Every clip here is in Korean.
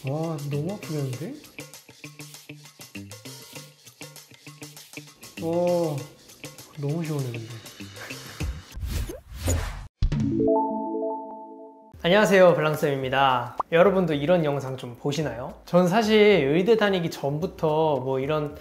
와, 너무 아프겠는데? 와, 너무 시원해 근데. 안녕하세요, 블랑쌤입니다. 여러분도 이런 영상 좀 보시나요? 전 사실 의대 다니기 전부터 이런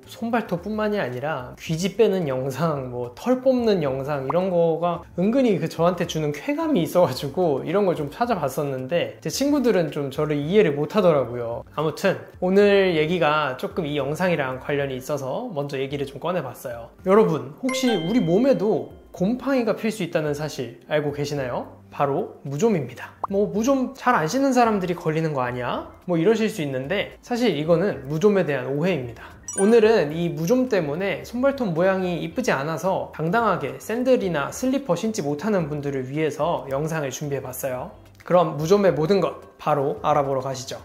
손발톱 뿐만이 아니라 귀지 빼는 영상, 털 뽑는 영상 이런 거가 은근히 저한테 주는 쾌감이 있어가지고 이런 걸 좀 찾아봤었는데 제 친구들은 좀 저를 이해를 못 하더라고요. 아무튼 오늘 얘기가 조금 이 영상이랑 관련이 있어서 먼저 얘기를 좀 꺼내봤어요. 여러분, 혹시 우리 몸에도 곰팡이가 필 수 있다는 사실 알고 계시나요? 바로 무좀입니다. 무좀 잘 안 씻는 사람들이 걸리는 거 아니야? 이러실 수 있는데 사실 이거는 무좀에 대한 오해입니다. 오늘은 이 무좀 때문에 손발톱 모양이 이쁘지 않아서 당당하게 샌들이나 슬리퍼 신지 못하는 분들을 위해서 영상을 준비해 봤어요. 그럼 무좀의 모든 것 바로 알아보러 가시죠.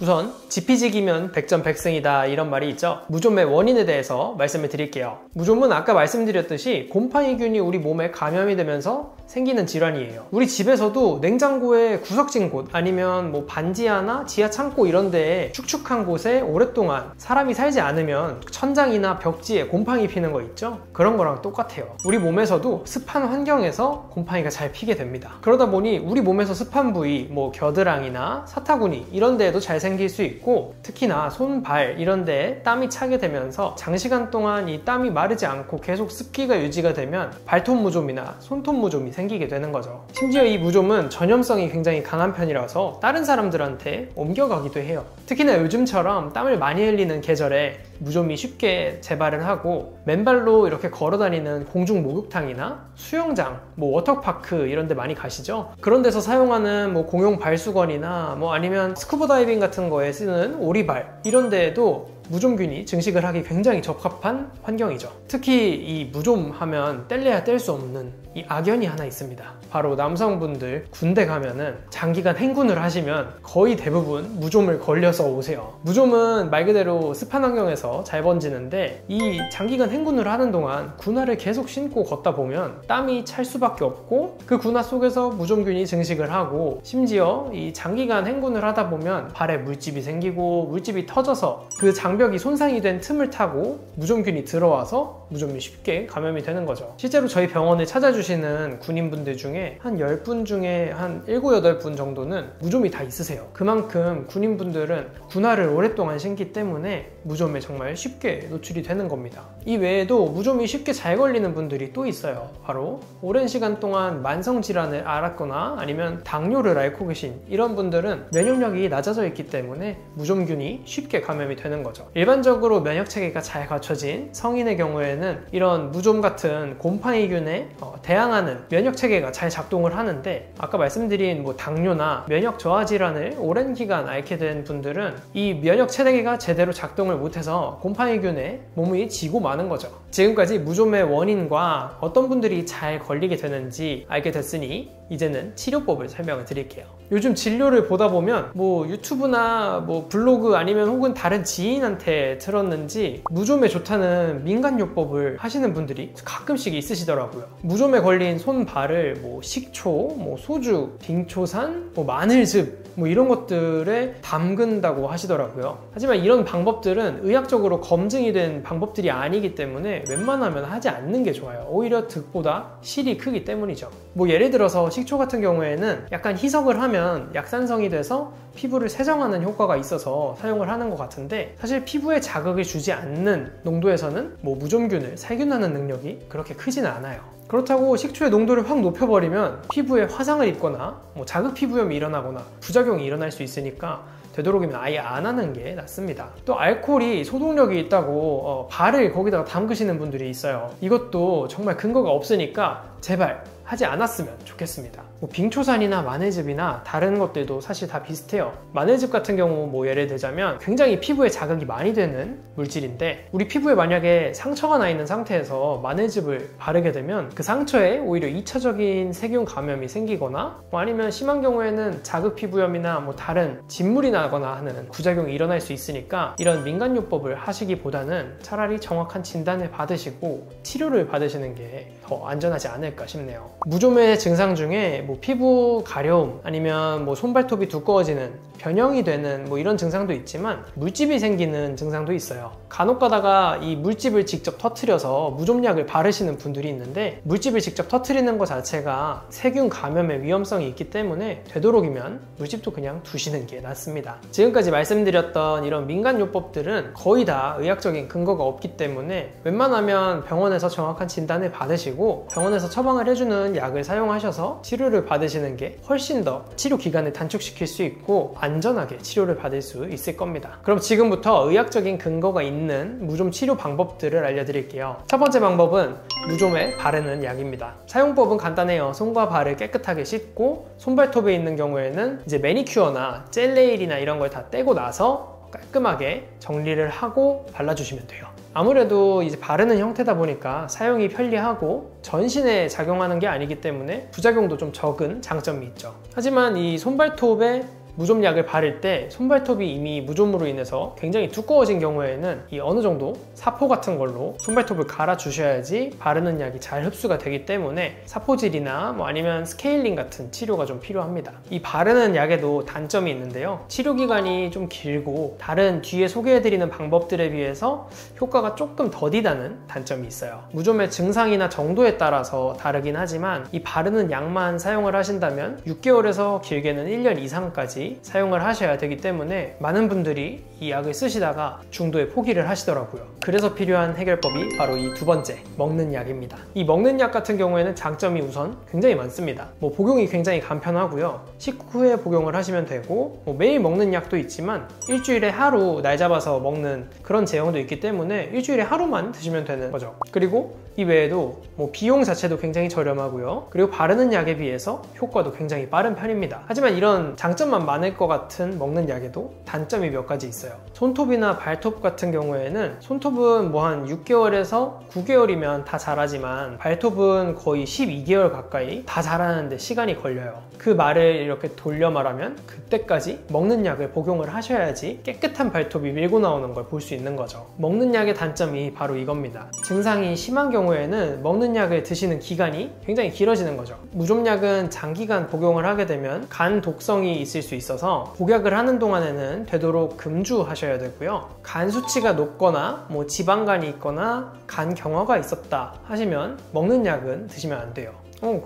우선 지피지기면 백전백승이다 이런 말이 있죠. 무좀의 원인에 대해서 말씀을 드릴게요. 무좀은 아까 말씀드렸듯이 곰팡이균이 우리 몸에 감염이 되면서 생기는 질환이에요. 우리 집에서도 냉장고에 구석진 곳 아니면 반지하나 지하 창고 이런 데에 축축한 곳에 오랫동안 사람이 살지 않으면 천장이나 벽지에 곰팡이 피는 거 있죠? 그런 거랑 똑같아요. 우리 몸에서도 습한 환경에서 곰팡이가 잘 피게 됩니다. 그러다 보니 우리 몸에서 습한 부위 겨드랑이나 사타구니 이런 데에도 잘 생길 수 있고, 특히나 손, 발 이런 데에 땀이 차게 되면서 장시간 동안 이 땀이 마르지 않고 계속 습기가 유지가 되면 발톱 무좀이나 손톱 무좀이 생기게 되는 거죠. 심지어 이 무좀은 전염성이 굉장히 강한 편이라서 다른 사람들한테 옮겨가기도 해요. 특히나 요즘처럼 땀을 많이 흘리는 계절에 무좀이 쉽게 재발을 하고, 맨발로 이렇게 걸어 다니는 공중 목욕탕이나 수영장, 워터파크 이런 데 많이 가시죠? 그런 데서 사용하는 공용 발수건이나 아니면 스쿠버 다이빙 같은 거에 쓰는 오리발 이런 데에도 무좀균이 증식을 하기 굉장히 적합한 환경이죠. 특히 이 무좀 하면 뗄래야 뗄 수 없는 이 악연이 하나 있습니다. 바로 남성분들 군대 가면은 장기간 행군을 하시면 거의 대부분 무좀을 걸려서 오세요. 무좀은 말 그대로 습한 환경에서 잘 번지는데, 이 장기간 행군을 하는 동안 군화를 계속 신고 걷다 보면 땀이 찰 수밖에 없고, 그 군화 속에서 무좀균이 증식을 하고, 심지어 이 장기간 행군을 하다 보면 발에 물집이 생기고 물집이 터져서 그 장벽이 손상이 된 틈을 타고 무좀균이 들어와서 무좀이 쉽게 감염이 되는 거죠. 실제로 저희 병원에 찾아주시는 군인분들 중에 한 10분 중에 한 7, 8분 정도는 무좀이 다 있으세요. 그만큼 군인분들은 군화를 오랫동안 신기 때문에 무좀에 정말 쉽게 노출이 되는 겁니다. 이 외에도 무좀이 쉽게 잘 걸리는 분들이 또 있어요. 바로 오랜 시간 동안 만성질환을 앓았거나 아니면 당뇨를 앓고 계신 이런 분들은 면역력이 낮아져 있기 때문에 무좀균이 쉽게 감염이 되는 거죠. 일반적으로 면역체계가 잘 갖춰진 성인의 경우에는 이런 무좀 같은 곰팡이균에 대항하는 면역체계가 잘 작동을 하는데, 아까 말씀드린 당뇨나 면역 저하 질환을 오랜 기간 앓게 된 분들은 이 면역체계가 제대로 작동을 못해서 곰팡이균에 몸이 지고 마는 거죠. 지금까지 무좀의 원인과 어떤 분들이 잘 걸리게 되는지 알게 됐으니 이제는 치료법을 설명을 드릴게요. 요즘 진료를 보다 보면 유튜브나 블로그 아니면 혹은 다른 지인한테 들었는지 무좀에 좋다는 민간요법을 하시는 분들이 가끔씩 있으시더라고요. 무좀에 걸린 손, 발을 식초, 소주, 빙초산, 마늘즙 이런 것들에 담근다고 하시더라고요. 하지만 이런 방법들은 의학적으로 검증이 된 방법들이 아니기 때문에 웬만하면 하지 않는 게 좋아요. 오히려 득보다 실이 크기 때문이죠. 예를 들어서 식초 같은 경우에는 약간 희석을 하면 약산성이 돼서 피부를 세정하는 효과가 있어서 사용을 하는 것 같은데, 사실 피부에 자극을 주지 않는 농도에서는 무좀균을 살균하는 능력이 그렇게 크지는 않아요. 그렇다고 식초의 농도를 확 높여버리면 피부에 화상을 입거나 자극 피부염이 일어나거나 부작용이 일어날 수 있으니까 되도록이면 아예 안 하는 게 낫습니다. 또 알코올이 소독력이 있다고 발을 거기다가 담그시는 분들이 있어요. 이것도 정말 근거가 없으니까 제발 하지 않았으면 좋겠습니다. 빙초산이나 마늘즙이나 다른 것들도 사실 다 비슷해요. 마늘즙 같은 경우 예를 들자면 굉장히 피부에 자극이 많이 되는 물질인데, 우리 피부에 만약에 상처가 나 있는 상태에서 마늘즙을 바르게 되면 그 상처에 오히려 2차적인 세균 감염이 생기거나 아니면 심한 경우에는 자극 피부염이나 다른 진물이 나거나 하는 부작용이 일어날 수 있으니까 이런 민간요법을 하시기보다는 차라리 정확한 진단을 받으시고 치료를 받으시는 게 더 안전하지 않을까 싶네요. 무좀의 증상 중에 뭐 피부 가려움 아니면 뭐 손발톱이 두꺼워지는 변형이 되는 뭐 이런 증상도 있지만 물집이 생기는 증상도 있어요. 간혹 가다가 이 물집을 직접 터트려서 무좀약을 바르시는 분들이 있는데 물집을 직접 터트리는 것 자체가 세균 감염의 위험성이 있기 때문에 되도록이면 물집도 그냥 두시는 게 낫습니다. 지금까지 말씀드렸던 이런 민간요법들은 거의 다 의학적인 근거가 없기 때문에 웬만하면 병원에서 정확한 진단을 받으시고 병원에서 처방을 해주는 약을 사용하셔서 치료를 받으시는 게 훨씬 더 치료 기간을 단축시킬 수 있고 안전하게 치료를 받을 수 있을 겁니다. 그럼 지금부터 의학적인 근거가 있는 무좀 치료 방법들을 알려드릴게요. 첫 번째 방법은 무좀에 바르는 약입니다. 사용법은 간단해요. 손과 발을 깨끗하게 씻고 손발톱에 있는 경우에는 이제 매니큐어나 젤네일이나 이런 걸 다 떼고 나서 깔끔하게 정리를 하고 발라주시면 돼요. 아무래도 이제 바르는 형태다 보니까 사용이 편리하고 전신에 작용하는 게 아니기 때문에 부작용도 좀 적은 장점이 있죠. 하지만 이 손발톱에 무좀약을 바를 때 손발톱이 이미 무좀으로 인해서 굉장히 두꺼워진 경우에는 이 어느 정도 사포 같은 걸로 손발톱을 갈아 주셔야지 바르는 약이 잘 흡수가 되기 때문에 사포질이나 뭐 아니면 스케일링 같은 치료가 좀 필요합니다. 이 바르는 약에도 단점이 있는데요. 치료 기간이 좀 길고 다른 뒤에 소개해드리는 방법들에 비해서 효과가 조금 더디다는 단점이 있어요. 무좀의 증상이나 정도에 따라서 다르긴 하지만 이 바르는 약만 사용을 하신다면 6개월에서 길게는 1년 이상까지 사용을 하셔야 되기 때문에 많은 분들이 이 약을 쓰시다가 중도에 포기를 하시더라고요. 그래서 필요한 해결법이 바로 이 두 번째, 먹는 약입니다. 이 먹는 약 같은 경우에는 장점이 우선 굉장히 많습니다. 뭐 복용이 굉장히 간편하고요. 식후에 복용을 하시면 되고 뭐 매일 먹는 약도 있지만 일주일에 하루 날 잡아서 먹는 그런 제형도 있기 때문에 일주일에 하루만 드시면 되는 거죠. 그리고 이 외에도 뭐 비용 자체도 굉장히 저렴하고요. 그리고 바르는 약에 비해서 효과도 굉장히 빠른 편입니다. 하지만 이런 장점만 많을 것 같은 먹는 약에도 단점이 몇 가지 있어요. 손톱이나 발톱 같은 경우에는 손톱은 뭐 한 6개월에서 9개월이면 다 자라지만 발톱은 거의 12개월 가까이 다 자라는데 시간이 걸려요. 그 말을 이렇게 돌려 말하면 그때까지 먹는 약을 복용을 하셔야지 깨끗한 발톱이 밀고 나오는 걸 볼 수 있는 거죠. 먹는 약의 단점이 바로 이겁니다. 증상이 심한 경우에는 먹는 약을 드시는 기간이 굉장히 길어지는 거죠. 무좀약은 장기간 복용을 하게 되면 간 독성이 있을 수 있어서 복약을 하는 동안에는 되도록 금주하셔야 되고요. 간 수치가 높거나 뭐 지방간이 있거나 간 경화가 있었다 하시면 먹는 약은 드시면 안 돼요.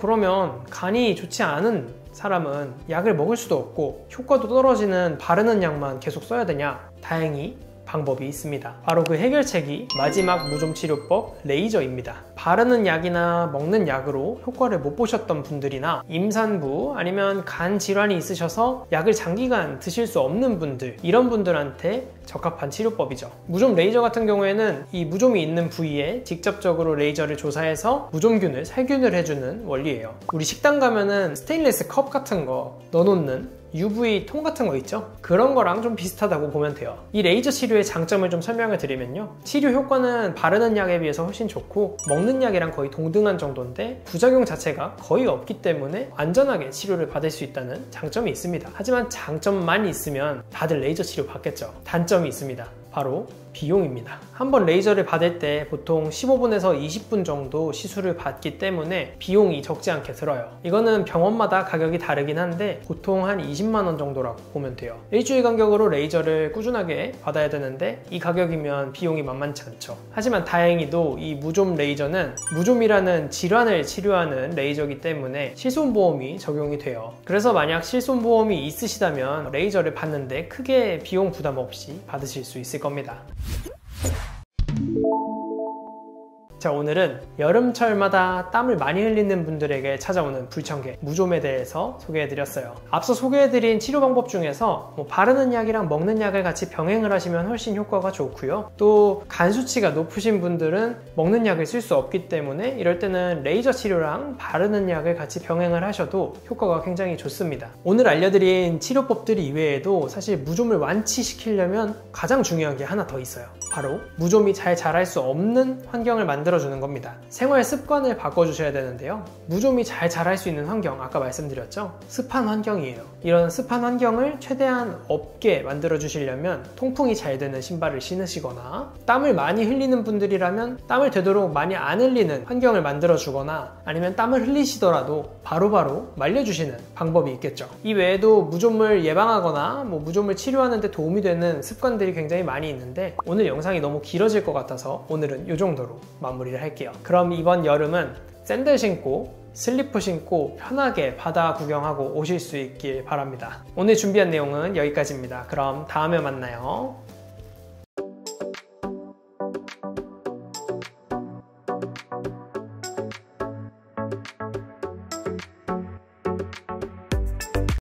그러면 간이 좋지 않은 사람은 약을 먹을 수도 없고 효과도 떨어지는 바르는 약만 계속 써야 되냐? 다행히 방법이 있습니다. 바로 그 해결책이 마지막 무좀치료법 레이저입니다. 바르는 약이나 먹는 약으로 효과를 못 보셨던 분들이나 임산부 아니면 간 질환이 있으셔서 약을 장기간 드실 수 없는 분들, 이런 분들한테 적합한 치료법이죠. 무좀 레이저 같은 경우에는 이 무좀이 있는 부위에 직접적으로 레이저를 조사해서 무좀균을 살균을 해주는 원리예요. 우리 식당 가면은 스테인리스 컵 같은 거 넣어놓는 UV 통 같은 거 있죠? 그런 거랑 좀 비슷하다고 보면 돼요. 이 레이저 치료의 장점을 좀 설명을 드리면요. 치료 효과는 바르는 약에 비해서 훨씬 좋고 먹는 약이랑 거의 동등한 정도인데 부작용 자체가 거의 없기 때문에 안전하게 치료를 받을 수 있다는 장점이 있습니다. 하지만 장점만 있으면 다들 레이저 치료 받겠죠. 단점이 있습니다. 바로 비용입니다. 한번 레이저를 받을 때 보통 15분에서 20분 정도 시술을 받기 때문에 비용이 적지 않게 들어요. 이거는 병원마다 가격이 다르긴 한데 보통 한 20만 원 정도라고 보면 돼요. 일주일 간격으로 레이저를 꾸준하게 받아야 되는데 이 가격이면 비용이 만만치 않죠. 하지만 다행히도 이 무좀 레이저는 무좀이라는 질환을 치료하는 레이저이기 때문에 실손보험이 적용이 돼요. 그래서 만약 실손보험이 있으시다면 레이저를 받는데 크게 비용 부담 없이 받으실 수 있을 겁니다. 자, 오늘은 여름철마다 땀을 많이 흘리는 분들에게 찾아오는 불청객 무좀에 대해서 소개해드렸어요. 앞서 소개해드린 치료 방법 중에서 바르는 약이랑 먹는 약을 같이 병행을 하시면 훨씬 효과가 좋고요. 또 간 수치가 높으신 분들은 먹는 약을 쓸 수 없기 때문에 이럴 때는 레이저 치료랑 바르는 약을 같이 병행을 하셔도 효과가 굉장히 좋습니다. 오늘 알려드린 치료법들 이외에도 사실 무좀을 완치시키려면 가장 중요한 게 하나 더 있어요. 바로 무좀이 잘 자랄 수 없는 환경을 만들어주는 겁니다. 생활 습관을 바꿔주셔야 되는데요. 무좀이 잘 자랄 수 있는 환경, 아까 말씀드렸죠? 습한 환경이에요. 이런 습한 환경을 최대한 없게 만들어주시려면 통풍이 잘 되는 신발을 신으시거나, 땀을 많이 흘리는 분들이라면 땀을 되도록 많이 안 흘리는 환경을 만들어주거나, 아니면 땀을 흘리시더라도 바로바로 말려주시는 방법이 있겠죠. 이 외에도 무좀을 예방하거나 무좀을 치료하는 데 도움이 되는 습관들이 굉장히 많이 있는데, 오늘 영상이 너무 길어질 것 같아서 오늘은 이 정도로 마무리를 할게요. 그럼 이번 여름은 샌들 신고 슬리퍼 신고 편하게 바다 구경하고 오실 수 있길 바랍니다. 오늘 준비한 내용은 여기까지입니다. 그럼 다음에 만나요.